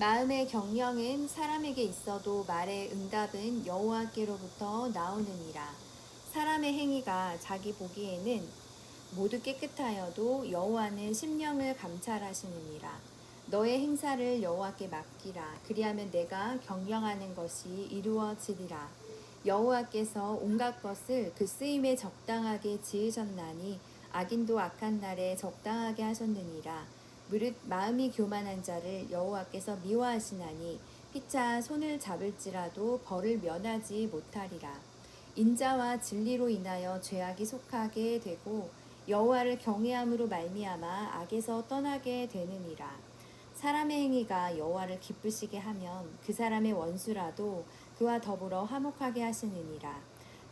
마음의 경영은 사람에게 있어도 말의 응답은 여호와께로부터 나오느니라. 사람의 행위가 자기 보기에는 모두 깨끗하여도 여호와는 심령을 감찰하시느니라. 너의 행사를 여호와께 맡기라. 그리하면 내가 경영하는 것이 이루어지리라. 여호와께서 온갖 것을 그 쓰임에 적당하게 지으셨나니 악인도 악한 날에 적당하게 하셨느니라. 무릇 마음이 교만한 자를 여호와께서 미워하시나니 피차 손을 잡을지라도 벌을 면하지 못하리라. 인자와 진리로 인하여 죄악이 속하게 되고 여호와를 경외함으로 말미암아 악에서 떠나게 되느니라. 사람의 행위가 여호와를 기쁘시게 하면 그 사람의 원수라도 그와 더불어 화목하게 하시느니라.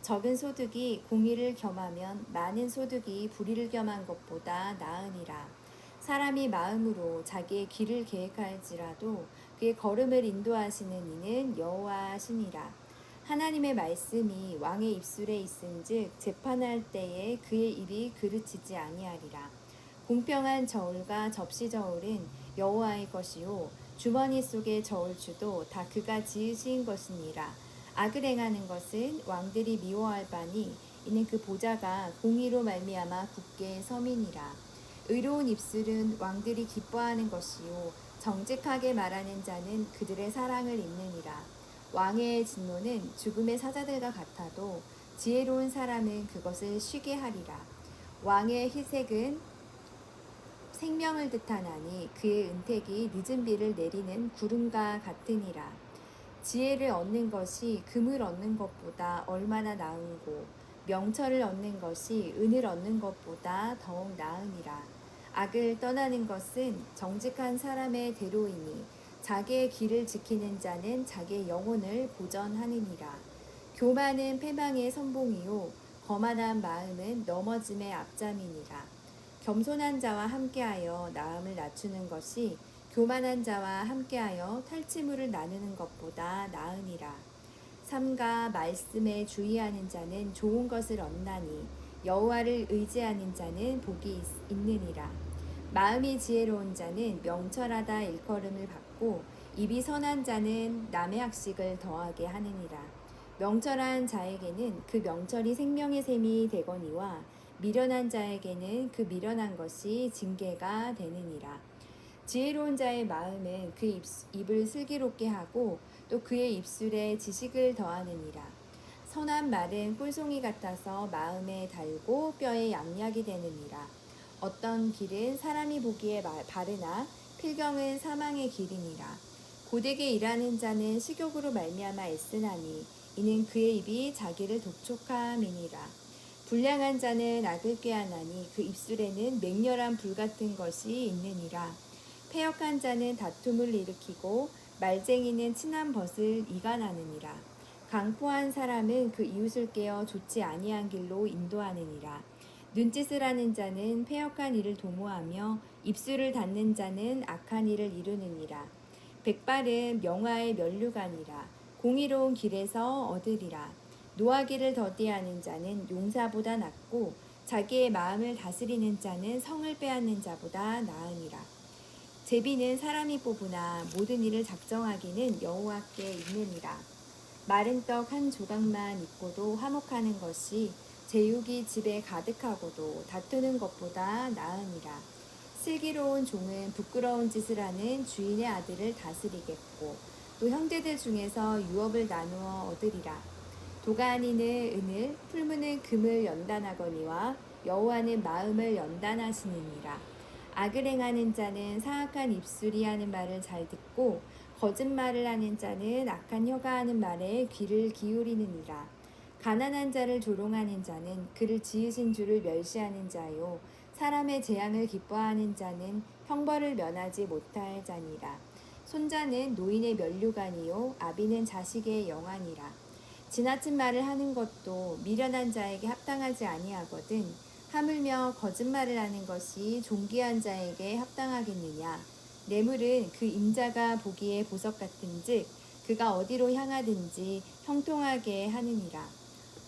적은 소득이 공의를 겸하면 많은 소득이 불의를 겸한 것보다 나으니라. 사람이 마음으로 자기의 길을 계획할지라도 그의 걸음을 인도하시는 이는 여호와시니라. 하나님의 말씀이 왕의 입술에 있은즉 재판할 때에 그의 입이 그르치지 아니하리라. 공평한 저울과 접시 저울은 여호와의 것이요 주머니 속의 저울추도 다 그가 지으신 것이니라. 악을 행하는 것은 왕들이 미워할 바니 이는 그 보좌가 공의로 말미암아 굳게 서민이라. 의로운 입술은 왕들이 기뻐하는 것이요 정직하게 말하는 자는 그들의 사랑을 입느니라. 왕의 진노는 죽음의 사자들과 같아도 지혜로운 사람은 그것을 쉬게 하리라. 왕의 희색은 생명을 뜻하나니 그의 은택이 늦은 비를 내리는 구름과 같으니라. 지혜를 얻는 것이 금을 얻는 것보다 얼마나 나은고 명철을 얻는 것이 은을 얻는 것보다 더욱 나으니라. 악을 떠나는 것은 정직한 사람의 대로이니 자기의 길을 지키는 자는 자기의 영혼을 보전하느니라. 교만은 패망의 선봉이요 거만한 마음은 넘어짐의 앞잠이니라. 겸손한 자와 함께하여 나음을 낮추는 것이 교만한 자와 함께하여 탈취물을 나누는 것보다 나으니라. 삼가 말씀에 주의하는 자는 좋은 것을 얻나니 여호와를 의지하는 자는 복이 있느니라. 마음이 지혜로운 자는 명철하다 일컬음을 받고 입이 선한 자는 남의 학식을 더하게 하느니라. 명철한 자에게는 그 명철이 생명의 샘이 되거니와 미련한 자에게는 그 미련한 것이 징계가 되느니라. 지혜로운 자의 마음은 그 입을 슬기롭게 하고 또 그의 입술에 지식을 더하느니라. 선한 말은 꿀송이 같아서 마음에 달고 뼈에 양약이 되느니라. 어떤 길은 사람이 보기에 바르나 필경은 사망의 길이니라. 고되게 일하는 자는 식욕으로 말미암아 애쓰나니 이는 그의 입이 자기를 독촉함이니라. 불량한 자는 악을 꾀하나니 그 입술에는 맹렬한 불 같은 것이 있느니라. 패역한 자는 다툼을 일으키고 말쟁이는 친한 벗을 이간하느니라. 강포한 사람은 그 이웃을 깨어 좋지 아니한 길로 인도하느니라. 눈짓을 하는 자는 패역한 일을 도모하며 입술을 닫는 자는 악한 일을 이루느니라. 백발은 명화의 면류관이라. 공의로운 길에서 얻으리라. 노하기를 더디하는 자는 용사보다 낫고 자기의 마음을 다스리는 자는 성을 빼앗는 자보다 나으니라. 제비는 사람이 뽑으나 모든 일을 작정하기는 여호와께 있느니라. 마른 떡 한 조각만 있고도 화목하는 것이 제육이 집에 가득하고도 다투는 것보다 나으니라. 슬기로운 종은 부끄러운 짓을 하는 주인의 아들을 다스리겠고 또 형제들 중에서 유업을 나누어 얻으리라. 도가니는 은을 풀무는 금을 연단하거니와 여호와는 마음을 연단하시느니라. 악을 행하는 자는 사악한 입술이 하는 말을 잘 듣고 거짓말을 하는 자는 악한 혀가 하는 말에 귀를 기울이느니라. 가난한 자를 조롱하는 자는 그를 지으신 주를 멸시하는 자요 사람의 재앙을 기뻐하는 자는 형벌을 면하지 못할 자니라. 손자는 노인의 면류관이요 아비는 자식의 영안이라. 지나친 말을 하는 것도 미련한 자에게 합당하지 아니하거든 하물며 거짓말을 하는 것이 존귀한 자에게 합당하겠느냐. 뇌물은 그 임자가 보기에 보석 같은즉 그가 어디로 향하든지 형통하게 하느니라.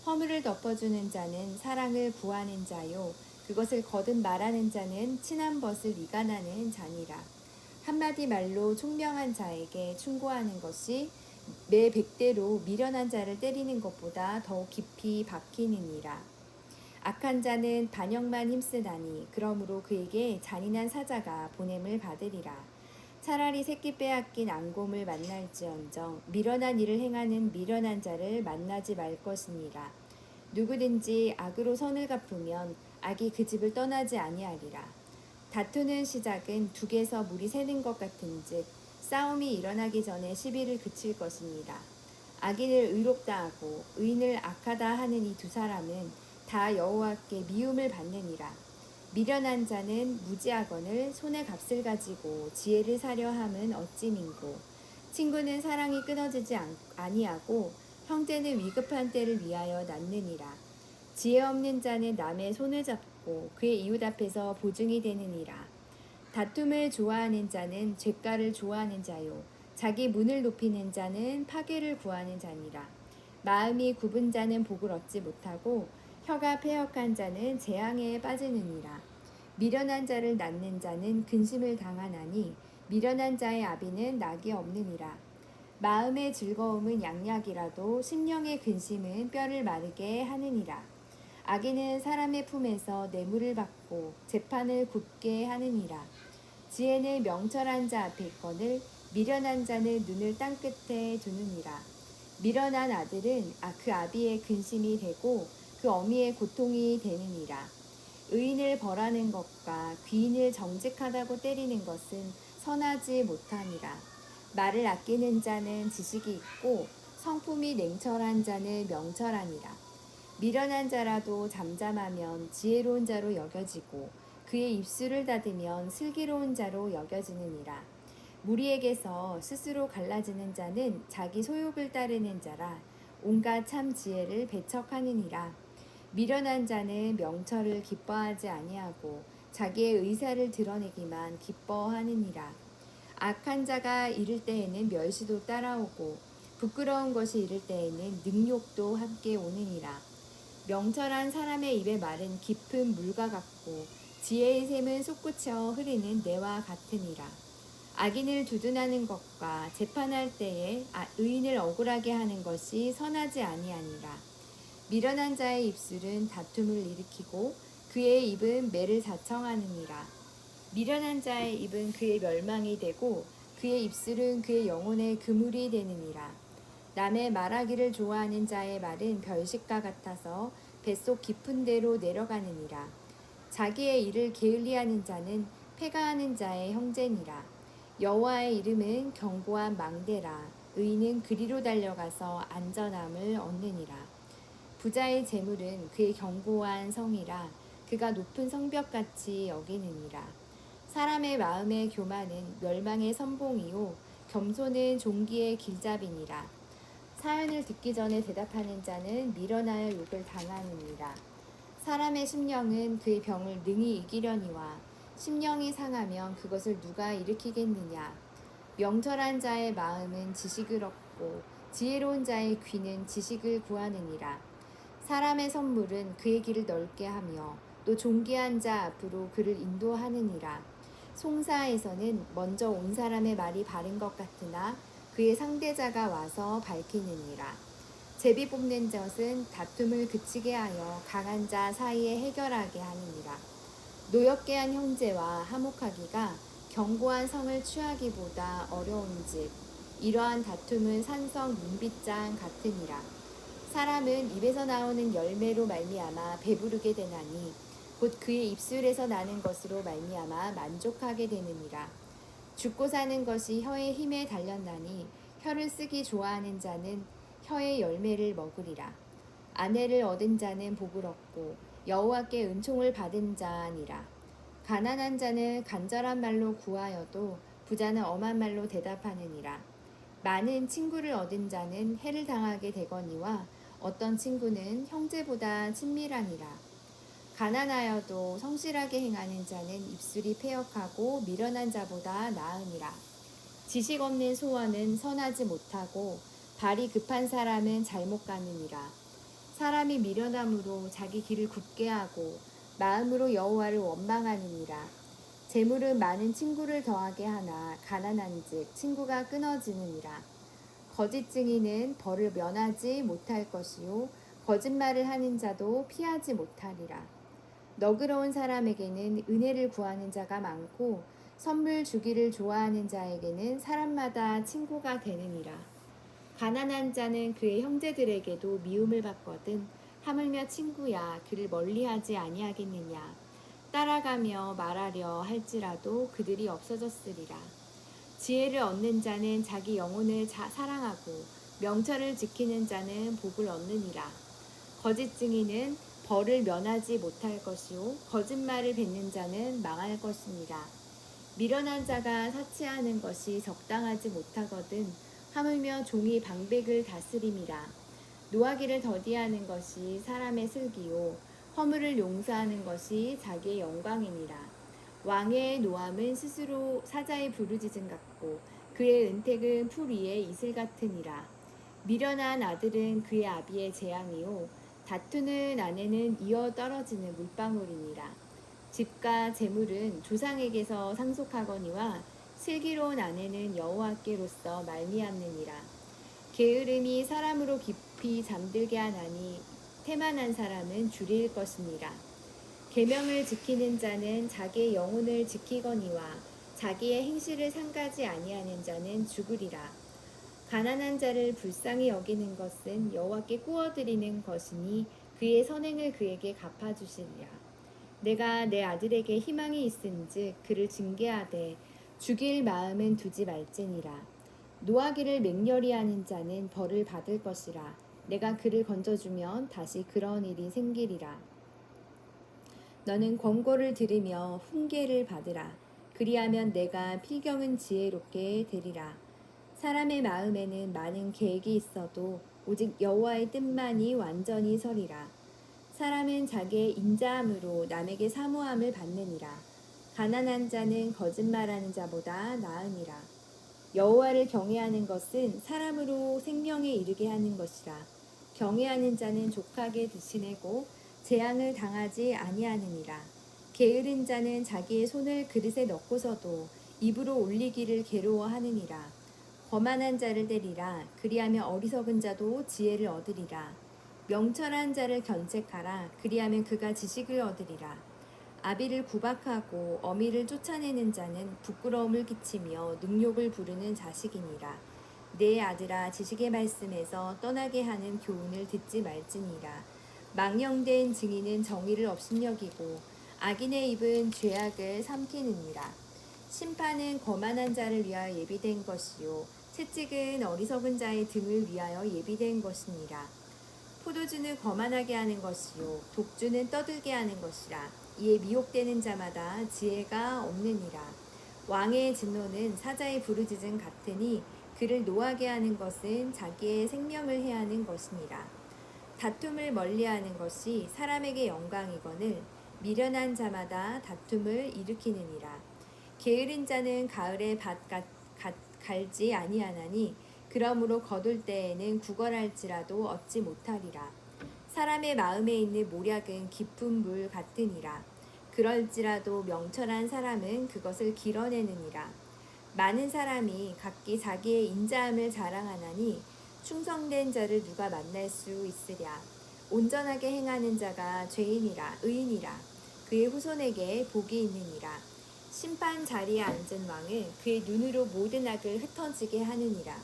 허물을 덮어주는 자는 사랑을 구하는 자요 그것을 거듭 말하는 자는 친한 벗을 이간하는 자니라. 한마디 말로 총명한 자에게 충고하는 것이 매 100대로 미련한 자를 때리는 것보다 더욱 깊이 박히느니라. 악한 자는 반역만 힘쓰다니 그러므로 그에게 잔인한 사자가 보냄을 받으리라. 차라리 새끼 빼앗긴 앙곰을 만날지언정 미련한 일을 행하는 미련한 자를 만나지 말 것이니라. 누구든지 악으로 선을 갚으면 악이 그 집을 떠나지 아니하리라. 다투는 시작은 둑에서 물이 새는 것 같은즉 싸움이 일어나기 전에 시비를 그칠 것입니다. 악인을 의롭다 하고 의인을 악하다 하는 이 두 사람은 다 여호와께 미움을 받느니라. 미련한 자는 무지하거늘 손에 값을 가지고 지혜를 사려 함은 어찌 민고. 친구는 사랑이 끊어지지 아니하고 형제는 위급한 때를 위하여 낳느니라. 지혜 없는 자는 남의 손을 잡고 그의 이웃 앞에서 보증이 되느니라. 다툼을 좋아하는 자는 죗가를 좋아하는 자요 자기 문을 높이는 자는 파괴를 구하는 자니라. 마음이 굽은 자는 복을 얻지 못하고 혀가 패역한 자는 재앙에 빠지느니라. 미련한 자를 낳는 자는 근심을 당하나니 미련한 자의 아비는 낙이 없느니라. 마음의 즐거움은 양약이라도 심령의 근심은 뼈를 마르게 하느니라. 악인은 사람의 품에서 뇌물을 받고 재판을 굽게 하느니라. 지혜는 명철한 자 앞에 있거늘 미련한 자는 눈을 땅끝에 두느니라. 미련한 아들은 그 아비의 근심이 되고 그 어미의 고통이 되느니라. 의인을 벌하는 것과 귀인을 정직하다고 때리는 것은 선하지 못함이라. 말을 아끼는 자는 지식이 있고 성품이 냉철한 자는 명철하니라. 미련한 자라도 잠잠하면 지혜로운 자로 여겨지고 그의 입술을 닫으면 슬기로운 자로 여겨지느니라. 무리에게서 스스로 갈라지는 자는 자기 소욕을 따르는 자라 온갖 참 지혜를 배척하느니라. 미련한 자는 명철을 기뻐하지 아니하고 자기의 의사를 드러내기만 기뻐하느니라. 악한 자가 이를 때에는 멸시도 따라오고 부끄러운 것이 이를 때에는 능욕도 함께 오느니라. 명철한 사람의 입의 말은 깊은 물과 같고 지혜의 샘은 솟구쳐 흐르는 내와 같으니라. 악인을 두둔하는 것과 재판할 때에 의인을 억울하게 하는 것이 선하지 아니하니라. 미련한 자의 입술은 다툼을 일으키고 그의 입은 매를 자청하느니라. 미련한 자의 입은 그의 멸망이 되고 그의 입술은 그의 영혼의 그물이 되느니라. 남의 말하기를 좋아하는 자의 말은 별식과 같아서 뱃속 깊은 데로 내려가느니라. 자기의 일을 게을리하는 자는 패가하는 자의 형제니라. 여호와의 이름은 견고한 망대라. 의인은 그리로 달려가서 안전함을 얻느니라. 부자의 재물은 그의 견고한 성이라. 그가 높은 성벽같이 여기느니라. 사람의 마음의 교만은 멸망의 선봉이요 겸손은 종기의 길잡이니라. 사연을 듣기 전에 대답하는 자는 미련하여 욕을 당하느니라. 사람의 심령은 그의 병을 능히 이기려니와 심령이 상하면 그것을 누가 일으키겠느냐. 명철한 자의 마음은 지식을 얻고 지혜로운 자의 귀는 지식을 구하느니라. 사람의 선물은 그의 길을 넓게 하며 또 존귀한 자 앞으로 그를 인도하느니라. 송사에서는 먼저 온 사람의 말이 바른 것 같으나 그의 상대자가 와서 밝히느니라. 제비 뽑는 것은 다툼을 그치게 하여 강한 자 사이에 해결하게 하느니라. 노엽게 한 형제와 화목하기가 견고한 성을 취하기보다 어려운즉 이러한 다툼은 산성 문빗장 같으니라. 사람은 입에서 나오는 열매로 말미암아 배부르게 되나니 곧 그의 입술에서 나는 것으로 말미암아 만족하게 되느니라. 죽고 사는 것이 혀의 힘에 달렸나니 혀를 쓰기 좋아하는 자는 혀의 열매를 먹으리라. 아내를 얻은 자는 복을 얻고 여호와께 은총을 받은 자니라. 가난한 자는 간절한 말로 구하여도 부자는 엄한 말로 대답하느니라. 많은 친구를 얻은 자는 해를 당하게 되거니와 어떤 친구는 형제보다 친밀하니라. 가난하여도 성실하게 행하는 자는 입술이 패역하고 미련한 자보다 나으니라. 지식 없는 소원은 선하지 못하고 발이 급한 사람은 잘못 가느니라. 사람이 미련함으로 자기 길을 굽게 하고 마음으로 여호와를 원망하느니라. 재물은 많은 친구를 더하게 하나 가난한즉 친구가 끊어지느니라. 거짓 증인은 벌을 면하지 못할 것이요 거짓말을 하는 자도 피하지 못하리라. 너그러운 사람에게는 은혜를 구하는 자가 많고 선물 주기를 좋아하는 자에게는 사람마다 친구가 되느니라. 가난한 자는 그의 형제들에게도 미움을 받거든 하물며 친구야 그를 멀리하지 아니하겠느냐. 따라가며 말하려 할지라도 그들이 없어졌으리라. 지혜를 얻는 자는 자기 영혼을 사랑하고 명철을 지키는 자는 복을 얻느니라. 거짓 증인은 벌을 면하지 못할 것이요 거짓말을 뱉는 자는 망할 것이니라. 미련한 자가 사치하는 것이 적당하지 못하거든 하물며 종이 방백을 다스림이라. 노하기를 더디하는 것이 사람의 슬기요 허물을 용서하는 것이 자기의 영광이니라. 왕의 노함은 스스로 사자의 부르짖음 같고 그의 은택은 풀 위의 이슬 같으니라. 미련한 아들은 그의 아비의 재앙이요 다투는 아내는 이어 떨어지는 물방울이니라. 집과 재물은 조상에게서 상속하거니와 슬기로운 아내는 여호와께로서 말미암느니라. 게으름이 사람으로 깊이 잠들게 하나니 태만한 사람은 줄일 것이니라. 계명을 지키는 자는 자기의 영혼을 지키거니와 자기의 행실을 상가지 아니하는 자는 죽으리라. 가난한 자를 불쌍히 여기는 것은 여호와께 꾸어드리는 것이니 그의 선행을 그에게 갚아주시리라. 내가 내 아들에게 희망이 있은즉 그를 징계하되 죽일 마음은 두지 말지니라. 노하기를 맹렬히 하는 자는 벌을 받을 것이라. 내가 그를 건져주면 다시 그런 일이 생기리라. 너는 권고를 들으며 훈계를 받으라. 그리하면 내가 필경은 지혜롭게 되리라. 사람의 마음에는 많은 계획이 있어도 오직 여호와의 뜻만이 완전히 서리라. 사람은 자기의 인자함으로 남에게 사모함을 받느니라. 가난한 자는 거짓말하는 자보다 나으니라. 여호와를 경외하는 것은 사람으로 생명에 이르게 하는 것이라. 경외하는 자는 족하게 드시내고 재앙을 당하지 아니하느니라. 게으른 자는 자기의 손을 그릇에 넣고서도 입으로 올리기를 괴로워하느니라. 거만한 자를 때리라. 그리하면 어리석은 자도 지혜를 얻으리라. 명철한 자를 견책하라. 그리하면 그가 지식을 얻으리라. 아비를 구박하고 어미를 쫓아내는 자는 부끄러움을 끼치며 능욕을 부르는 자식이니라. 내 아들아 지식의 말씀에서 떠나게 하는 교훈을 듣지 말지니라. 망령된 증인은 정의를 업신여기고 악인의 입은 죄악을 삼키느니라. 심판은 거만한 자를 위하여 예비된 것이요 채찍은 어리석은 자의 등을 위하여 예비된 것이니라. 포도주는 거만하게 하는 것이요 독주는 떠들게 하는 것이라. 이에 미혹되는 자마다 지혜가 없느니라. 왕의 진노는 사자의 부르짖음 같으니 그를 노하게 하는 것은 자기의 생명을 해하는 것이니라. 다툼을 멀리하는 것이 사람에게 영광이거늘 미련한 자마다 다툼을 일으키느니라. 게으른 자는 가을에 밭 갈지 아니하나니 그러므로 거둘 때에는 구걸할지라도 얻지 못하리라. 사람의 마음에 있는 모략은 깊은 물 같으니라. 그럴지라도 명철한 사람은 그것을 길어내느니라. 많은 사람이 각기 자기의 인자함을 자랑하나니 충성된 자를 누가 만날 수 있으랴. 온전하게 행하는 자가 죄인이라 의인이라. 그의 후손에게 복이 있느니라. 심판 자리에 앉은 왕은 그의 눈으로 모든 악을 흩어지게 하느니라.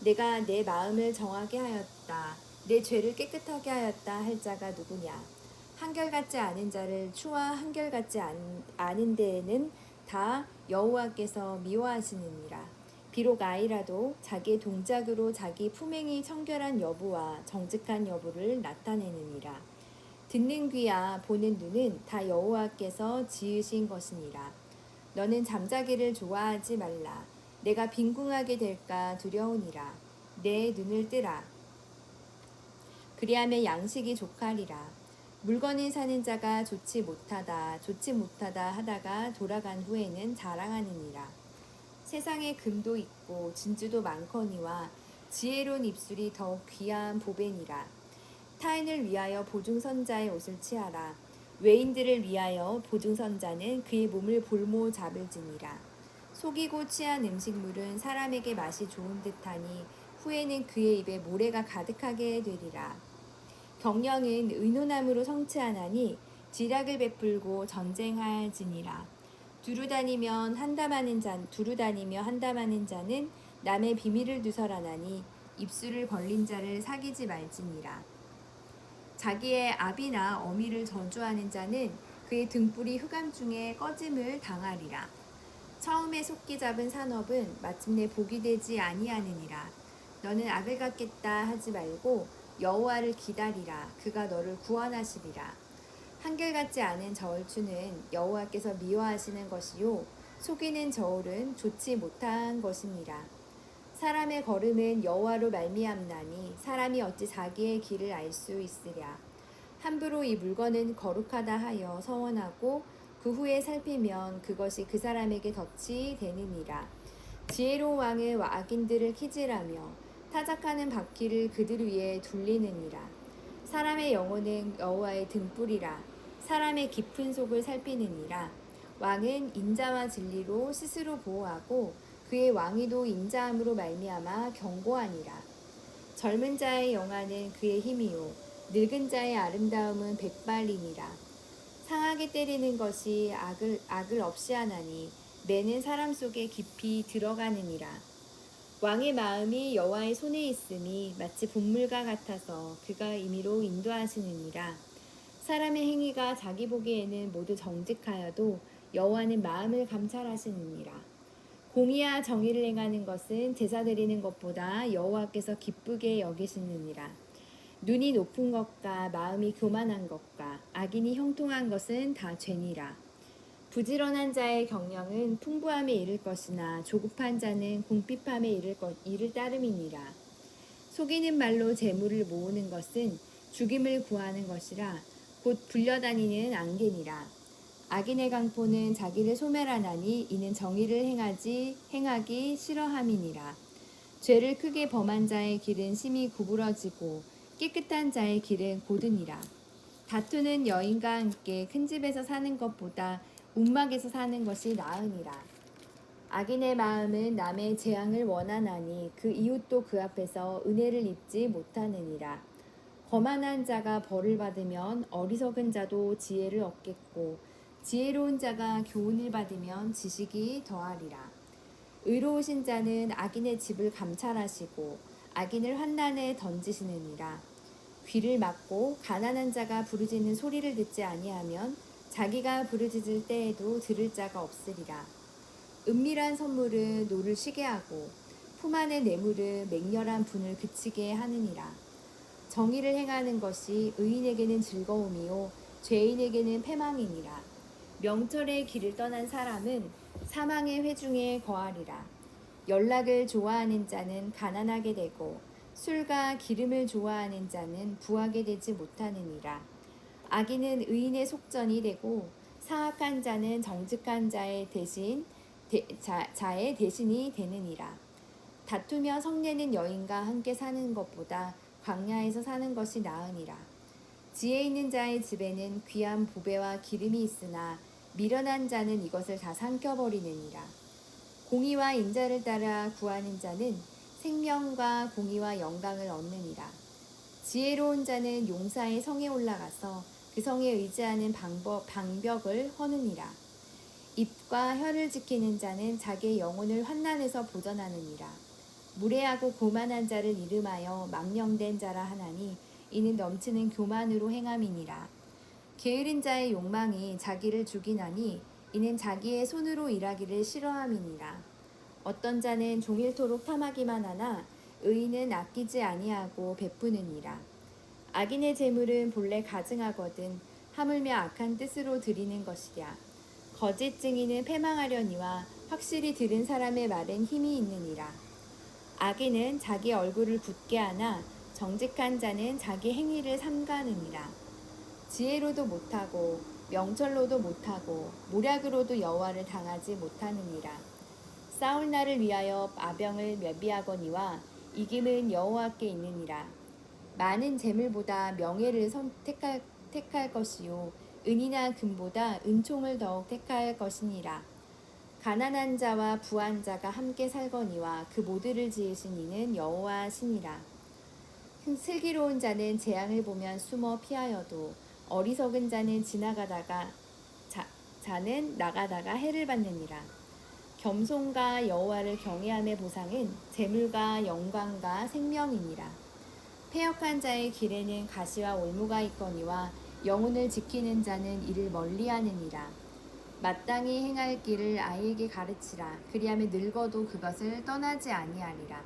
내가 내 마음을 정하게 하였다. 내 죄를 깨끗하게 하였다 할 자가 누구냐. 한결같지 않은 자를 추와 한결같지 않은 데에는 다 여호와께서 미워하시느니라. 비록 아이라도 자기의 동작으로 자기 품행이 청결한 여부와 정직한 여부를 나타내느니라. 듣는 귀와 보는 눈은 다 여호와께서 지으신 것이니라. 너는 잠자기를 좋아하지 말라. 내가 빈궁하게 될까 두려우니라. 내 눈을 뜨라. 그리하면 양식이 족하리라. 물건을 사는 자가 좋지 못하다 하다가 돌아간 후에는 자랑하느니라. 세상에 금도 있고 진주도 많거니와 지혜로운 입술이 더욱 귀한 보배니라. 타인을 위하여 보증선자의 옷을 취하라. 외인들을 위하여 보증선자는 그의 몸을 볼모 잡을지니라. 속이고 취한 음식물은 사람에게 맛이 좋은 듯하니 후에는 그의 입에 모래가 가득하게 되리라. 경영은 의논함으로 성취하나니 지략을 베풀고 전쟁할지니라. 두루 다니며 한담하는 자는 남의 비밀을 누설하나니 입술을 벌린 자를 사귀지 말지니라. 자기의 아비나 어미를 저주하는 자는 그의 등불이 흑암 중에 꺼짐을 당하리라. 처음에 속기 잡은 산업은 마침내 복이 되지 아니하느니라. 너는 악을 갚겠다 하지 말고 여호와를 기다리라. 그가 너를 구원하시리라. 한결같지 않은 저울추는 여호와께서 미워하시는 것이요 속이는 저울은 좋지 못한 것이니라. 사람의 걸음은 여호와로 말미암나니 사람이 어찌 자기의 길을 알 수 있으랴. 함부로 이 물건은 거룩하다 하여 서원하고 그 후에 살피면 그것이 그 사람에게 덫이 되느니라. 지혜로운 왕은 악인들을 키질하며 타작하는 바퀴를 그들 위에 둘리느니라. 사람의 영혼은 여호와의 등불이라. 사람의 깊은 속을 살피느니라. 왕은 인자와 진리로 스스로 보호하고 그의 왕위도 인자함으로 말미암아 경고하니라. 젊은 자의 영화는 그의 힘이요 늙은 자의 아름다움은 백발이니라. 상하게 때리는 것이 악을 없이 하나니 매는 사람 속에 깊이 들어가느니라. 왕의 마음이 여호와의 손에 있음이 마치 분물과 같아서 그가 임의로 인도하시느니라. 사람의 행위가 자기 보기에는 모두 정직하여도 여호와는 마음을 감찰하시느니라. 공의와 정의를 행하는 것은 제사 드리는 것보다 여호와께서 기쁘게 여기시느니라. 눈이 높은 것과 마음이 교만한 것과 악인이 형통한 것은 다 죄니라. 부지런한 자의 경영은 풍부함에 이를 것이나 조급한 자는 궁핍함에 이를 따름이니라. 속이는 말로 재물을 모으는 것은 죽임을 구하는 것이라 곧 불려다니는 안개니라. 악인의 강포는 자기를 소멸하나니 이는 정의를 행하기 싫어함이니라. 죄를 크게 범한 자의 길은 심히 구부러지고 깨끗한 자의 길은 고드니라. 다투는 여인과 함께 큰 집에서 사는 것보다 움막에서 사는 것이 나으니라. 악인의 마음은 남의 재앙을 원하나니 그 이웃도 그 앞에서 은혜를 입지 못하느니라. 거만한 자가 벌을 받으면 어리석은 자도 지혜를 얻겠고 지혜로운 자가 교훈을 받으면 지식이 더하리라. 의로우신 자는 악인의 집을 감찰하시고 악인을 환난에 던지시느니라. 귀를 막고 가난한 자가 부르짖는 소리를 듣지 아니하면 자기가 부르짖을 때에도 들을 자가 없으리라. 은밀한 선물은 노를 쉬게 하고 품 안의 뇌물은 맹렬한 분을 그치게 하느니라. 정의를 행하는 것이 의인에게는 즐거움이요 죄인에게는 패망이니라. 명철의 길을 떠난 사람은 사망의 회중에 거하리라. 연락을 좋아하는 자는 가난하게 되고 술과 기름을 좋아하는 자는 부하게 되지 못하느니라. 악인은 의인의 속전이 되고 사악한 자는 정직한 자의 대신이 되느니라. 다투며 성내는 여인과 함께 사는 것보다 광야에서 사는 것이 나으니라. 지혜 있는 자의 집에는 귀한 보배와 기름이 있으나 미련한 자는 이것을 다 삼켜버리느니라. 공의와 인자를 따라 구하는 자는 생명과 공의와 영광을 얻느니라. 지혜로운 자는 용사의 성에 올라가서 그 성에 의지하는 방벽을 허느니라. 입과 혀를 지키는 자는 자기의 영혼을 환난에서 보전하느니라. 무례하고 고만한 자를 이름하여 망령된 자라 하나니 이는 넘치는 교만으로 행함이니라. 게으른 자의 욕망이 자기를 죽이나니 이는 자기의 손으로 일하기를 싫어함이니라. 어떤 자는 종일토록 탐하기만 하나 의인은 아끼지 아니하고 베푸느니라. 악인의 재물은 본래 가증하거든 하물며 악한 뜻으로 드리는 것이랴. 거짓 증인은 패망하려니와 확실히 들은 사람의 말엔 힘이 있느니라. 악인은 자기 얼굴을 굳게 하나 정직한 자는 자기 행위를 삼가느니라. 지혜로도 못하고 명철로도 못하고 모략으로도 여호와를 당하지 못하느니라. 싸울 날을 위하여 아병을 면비하거니와 이김은 여호와께 있느니라. 많은 재물보다 명예를 택할 것이요 은이나 금보다 은총을 더욱 택할 것이니라. 가난한 자와 부한 자가 함께 살거니와 그 모두를 지으신 이는 여호와 신이라. 슬기로운 자는 재앙을 보면 숨어 피하여도 어리석은 자는 자는 나가다가 해를 받느니라. 겸손과 여호와를 경외함의 보상은 재물과 영광과 생명이니라. 패역한 자의 길에는 가시와 올무가 있거니와 영혼을 지키는 자는 이를 멀리하느니라. 마땅히 행할 길을 아이에게 가르치라. 그리하면 늙어도 그것을 떠나지 아니하리라.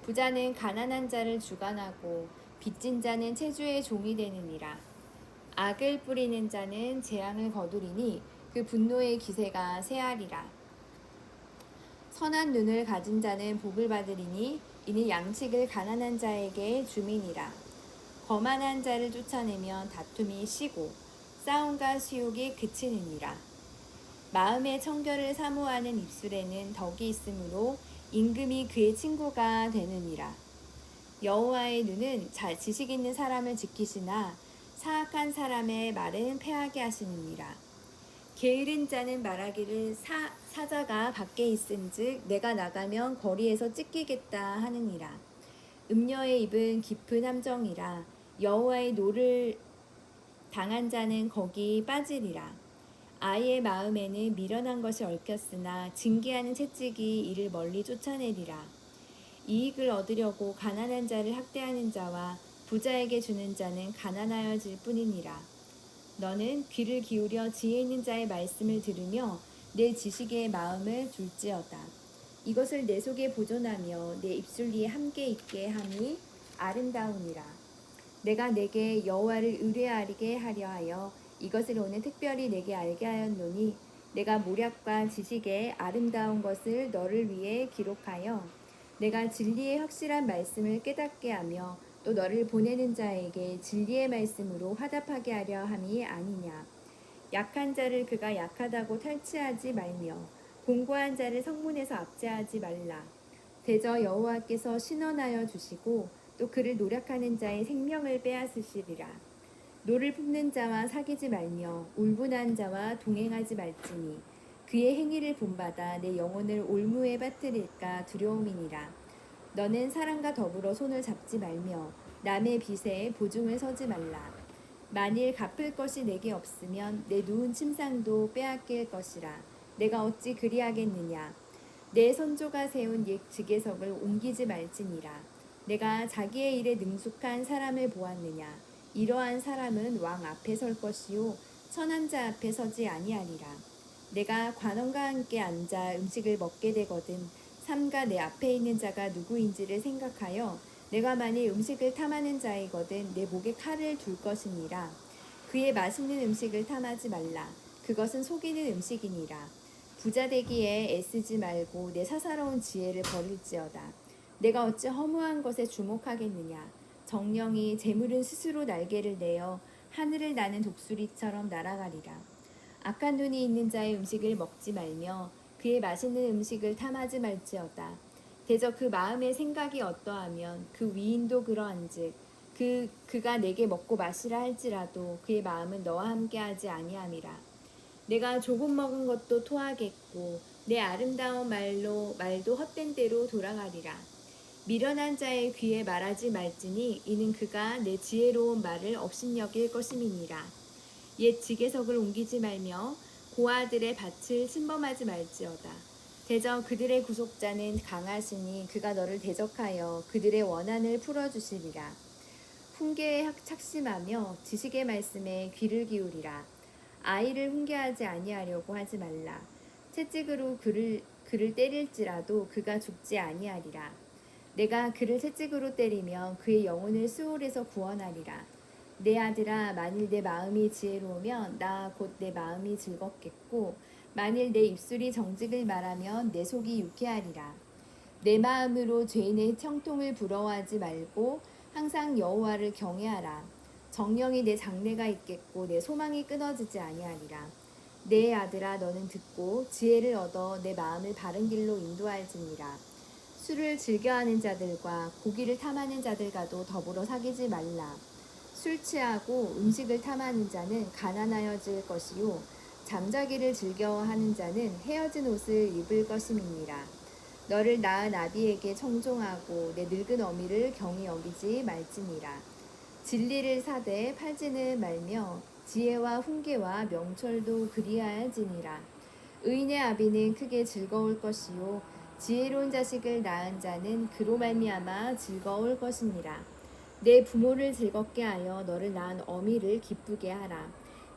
부자는 가난한 자를 주관하고 빚진 자는 체주의 종이 되느니라. 악을 뿌리는 자는 재앙을 거두리니 그 분노의 기세가 새하리라. 선한 눈을 가진 자는 복을 받으리니 이는 양식을 가난한 자에게 주민이라. 거만한 자를 쫓아내면 다툼이 쉬고 싸움과 수욕이 그치느니라. 마음의 청결을 사모하는 입술에는 덕이 있으므로 임금이 그의 친구가 되느니라. 여호와의 눈은 지식 있는 사람을 지키시나 사악한 사람의 말은 패하게 하시느니라. 게으른 자는 말하기를 사자가 밖에 있은즉 내가 나가면 거리에서 찢기겠다 하느니라. 음녀의 입은 깊은 함정이라. 여호와의 노를 당한 자는 거기 빠지리라. 아이의 마음에는 미련한 것이 얽혔으나 징계하는 채찍이 이를 멀리 쫓아내리라. 이익을 얻으려고 가난한 자를 학대하는 자와 부자에게 주는 자는 가난하여질 뿐이니라. 너는 귀를 기울여 지혜 있는 자의 말씀을 들으며 내 지식의 마음을 둘지어다. 이것을 내 속에 보존하며 내 입술리에 함께 있게 함이 아름다우니라. 내가 내게 여호와를 의뢰하게 하려 하여 이것을 오늘 특별히 내게 알게 하였노니 내가 모략과 지식의 아름다운 것을 너를 위해 기록하여 내가 진리의 확실한 말씀을 깨닫게 하며 또 너를 보내는 자에게 진리의 말씀으로 화답하게 하려 함이 아니냐. 약한 자를 그가 약하다고 탈취하지 말며 공고한 자를 성문에서 압제하지 말라. 대저 여호와께서 신원하여 주시고 또 그를 노력하는 자의 생명을 빼앗으시리라. 노를 품는 자와 사귀지 말며 울분한 자와 동행하지 말지니 그의 행위를 본받아 내 영혼을 올무에 빠뜨릴까 두려움이니라. 너는 사람과 더불어 손을 잡지 말며 남의 빚에 보증을 서지 말라. 만일 갚을 것이 내게 없으면 내 누운 침상도 빼앗길 것이라. 내가 어찌 그리하겠느냐. 내 선조가 세운 옛 직계석을 옮기지 말지니라. 내가 자기의 일에 능숙한 사람을 보았느냐. 이러한 사람은 왕 앞에 설 것이요 천한 자 앞에 서지 아니하리라. 내가 관원과 함께 앉아 음식을 먹게 되거든 삼가 내 앞에 있는 자가 누구인지를 생각하여 내가 만일 음식을 탐하는 자이거든 내 목에 칼을 둘 것이니라. 그의 맛있는 음식을 탐하지 말라. 그것은 속이는 음식이니라. 부자 되기에 애쓰지 말고 내 사사로운 지혜를 버릴지어다. 내가 어찌 허무한 것에 주목하겠느냐. 정령이 재물은 스스로 날개를 내어 하늘을 나는 독수리처럼 날아가리라. 악한 눈이 있는 자의 음식을 먹지 말며 그의 맛있는 음식을 탐하지 말지어다. 대저 그 마음의 생각이 어떠하면 그 위인도 그러한즉 그가 내게 먹고 마시라 할지라도 그의 마음은 너와 함께하지 아니함이라. 내가 조금 먹은 것도 토하겠고 내 아름다운 말도 헛된 대로 돌아가리라. 미련한 자의 귀에 말하지 말지니 이는 그가 내 지혜로운 말을 업신여길 것임이니라. 옛 지계석을 옮기지 말며 고아들의 밭을 침범하지 말지어다. 대저 그들의 구속자는 강하시니 그가 너를 대적하여 그들의 원한을 풀어주시리라. 훈계에 착심하며 지식의 말씀에 귀를 기울이라. 아이를 훈계하지 아니하려고 하지 말라. 채찍으로 그를 때릴지라도 그가 죽지 아니하리라. 내가 그를 채찍으로 때리면 그의 영혼을 수올에서 구원하리라. 내 아들아, 만일 내 마음이 지혜로우면 나 곧 내 마음이 즐겁겠고 만일 내 입술이 정직을 말하면 내 속이 유쾌하리라. 내 마음으로 죄인의 형통을 부러워하지 말고 항상 여호와를 경외하라. 정령이 내 장래가 있겠고 내 소망이 끊어지지 아니하리라. 내 아들아, 너는 듣고 지혜를 얻어 내 마음을 바른 길로 인도할지니라. 술을 즐겨하는 자들과 고기를 탐하는 자들과도 더불어 사귀지 말라. 술 취하고 음식을 탐하는 자는 가난하여질 것이요 잠자기를 즐겨하는 자는 헤어진 옷을 입을 것임이니라. 너를 낳은 아비에게 청종하고 내 늙은 어미를 경히 여기지 말지니라. 진리를 사되 팔지는 말며 지혜와 훈계와 명철도 그리하여지니라. 의인의 아비는 크게 즐거울 것이요 지혜로운 자식을 낳은 자는 그로 말미암아 즐거울 것이니라. 내 부모를 즐겁게 하여 너를 낳은 어미를 기쁘게 하라.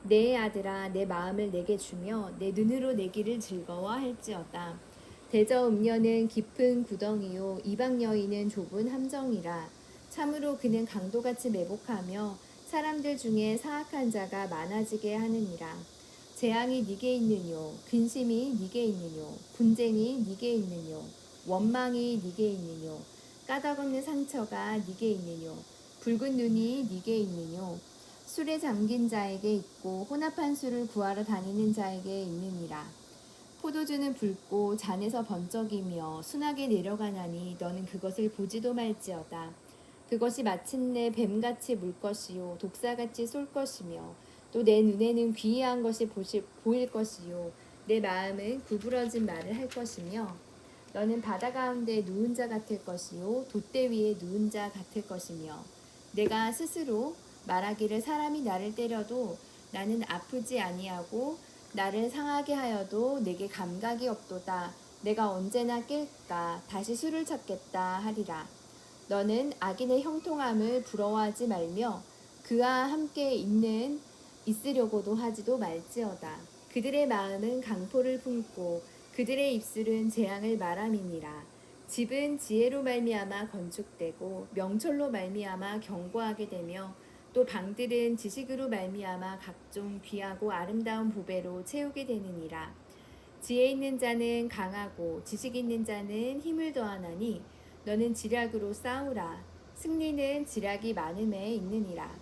내 아들아 내 마음을 내게 주며 내 눈으로 내 길을 즐거워할지어다. 대저 음녀는 깊은 구덩이요 이방 여인은 좁은 함정이라. 참으로 그는 강도같이 매복하며 사람들 중에 사악한 자가 많아지게 하느니라. 재앙이 네게 있느뇨 근심이 네게 있느뇨 분쟁이 네게 있느뇨 원망이 네게 있느뇨 까닭없는 상처가 네게 있느뇨 붉은 눈이 네게 있느뇨 술에 잠긴 자에게 있고 혼합한 술을 구하러 다니는 자에게 있느니라. 포도주는 붉고 잔에서 번쩍이며 순하게 내려가나니 너는 그것을 보지도 말지어다. 그것이 마침내 뱀같이 물 것이요 독사같이 쏠 것이며 또 내 눈에는 귀이한 것이 보일 것이요 내 마음은 구부러진 말을 할 것이며 너는 바다 가운데 누운 자 같을 것이요 돛대 위에 누운 자 같을 것이며 내가 스스로 말하기를 사람이 나를 때려도 나는 아프지 아니하고 나를 상하게 하여도 내게 감각이 없도다. 내가 언제나 깰까 다시 술을 찾겠다 하리라. 너는 악인의 형통함을 부러워하지 말며 그와 함께 있으려고도 하지도 말지어다. 그들의 마음은 강포를 품고 그들의 입술은 재앙을 말함이니라. 집은 지혜로 말미암아 건축되고 명철로 말미암아 견고하게 되며 또 방들은 지식으로 말미암아 각종 귀하고 아름다운 보배로 채우게 되느니라. 지혜 있는 자는 강하고 지식 있는 자는 힘을 더하나니 너는 지략으로 싸우라. 승리는 지략이 많음에 있느니라.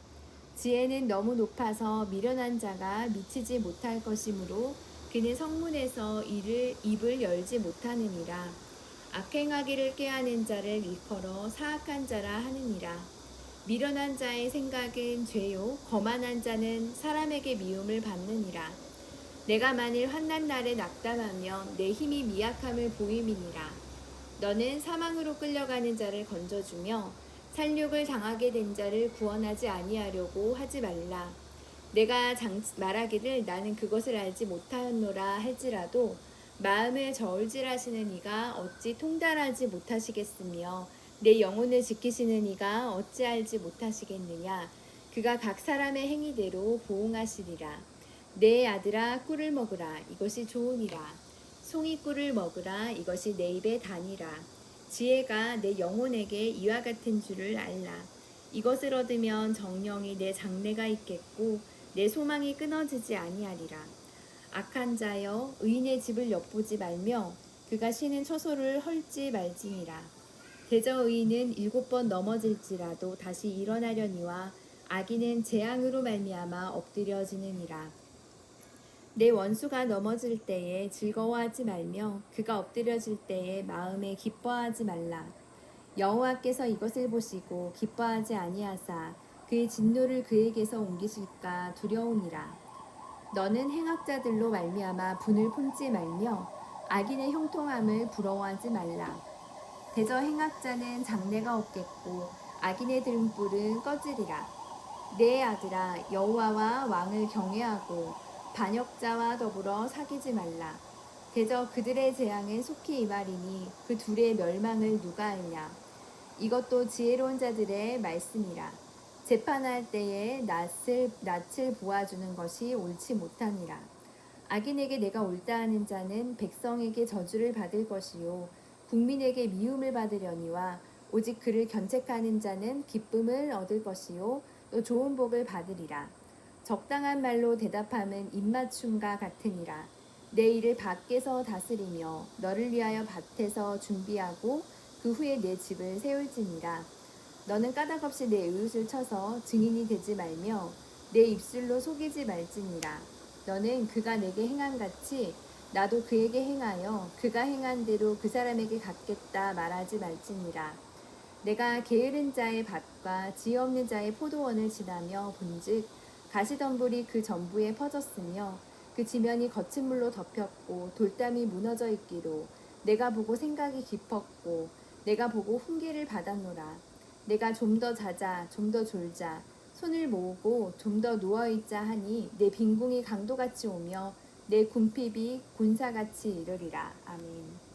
지혜는 너무 높아서 미련한 자가 미치지 못할 것이므로 그는 성문에서 입을 열지 못하느니라. 악행하기를 꾀하는 자를 일컬어 사악한 자라 하느니라. 미련한 자의 생각은 죄요 거만한 자는 사람에게 미움을 받느니라. 내가 만일 환난 날에 낙담하면 내 힘이 미약함을 보임이니라. 너는 사망으로 끌려가는 자를 건져주며 살육을 당하게 된 자를 구원하지 아니하려고 하지 말라. 내가 말하기를 나는 그것을 알지 못하였노라 할지라도 마음을 저울질하시는 이가 어찌 통달하지 못하시겠으며 내 영혼을 지키시는 이가 어찌 알지 못하시겠느냐. 그가 각 사람의 행위대로 보응하시리라. 내 아들아 꿀을 먹으라 이것이 좋으니라. 송이 꿀을 먹으라 이것이 내 입에 다니라. 지혜가 내 영혼에게 이와 같은 줄을 알라. 이것을 얻으면 정령이 내 장래가 있겠고 내 소망이 끊어지지 아니하리라. 악한 자여 의인의 집을 엿보지 말며 그가 쉬는 처소를 헐지 말지니라. 대저 의인은 7번 넘어질지라도 다시 일어나려니와 악인은 재앙으로 말미암아 엎드려지느니라. 내 원수가 넘어질 때에 즐거워하지 말며 그가 엎드려질 때에 마음에 기뻐하지 말라. 여호와께서 이것을 보시고 기뻐하지 아니하사 그의 진노를 그에게서 옮기실까 두려우니라. 너는 행악자들로 말미암아 분을 품지 말며 악인의 형통함을 부러워하지 말라. 대저 행악자는 장래가 없겠고 악인의 등불은 꺼지리라. 내 아들아 여호와와 왕을 경외하고 반역자와 더불어 사귀지 말라. 대저 그들의 재앙은 속히 임하리니 그 둘의 멸망을 누가 알랴. 이것도 지혜로운 자들의 말씀이라. 재판할 때에 낯을 보아주는 것이 옳지 못하니라. 악인에게 내가 옳다 하는 자는 백성에게 저주를 받을 것이요 국민에게 미움을 받으려니와 오직 그를 견책하는 자는 기쁨을 얻을 것이요 또 좋은 복을 받으리라. 적당한 말로 대답함은 입맞춤과 같으니라. 내 일을 밖에서 다스리며 너를 위하여 밭에서 준비하고 그 후에 내 집을 세울지니라. 너는 까닭없이 내 이웃을 쳐서 증인이 되지 말며 내 입술로 속이지 말지니라. 너는 그가 내게 행한 같이 나도 그에게 행하여 그가 행한 대로 그 사람에게 갚겠다 말하지 말지니라. 내가 게으른 자의 밭과 지 없는 자의 포도원을 지나며 본즉 가시덤불이 그 전부에 퍼졌으며 그 지면이 거친 물로 덮였고 돌담이 무너져 있기로 내가 보고 생각이 깊었고 내가 보고 훈계를 받았노라. 내가 좀 더 자자 좀 더 졸자 손을 모으고 좀 더 누워있자 하니 내 빈궁이 강도같이 오며 내 궁핍이 군사같이 이르리라. 아멘.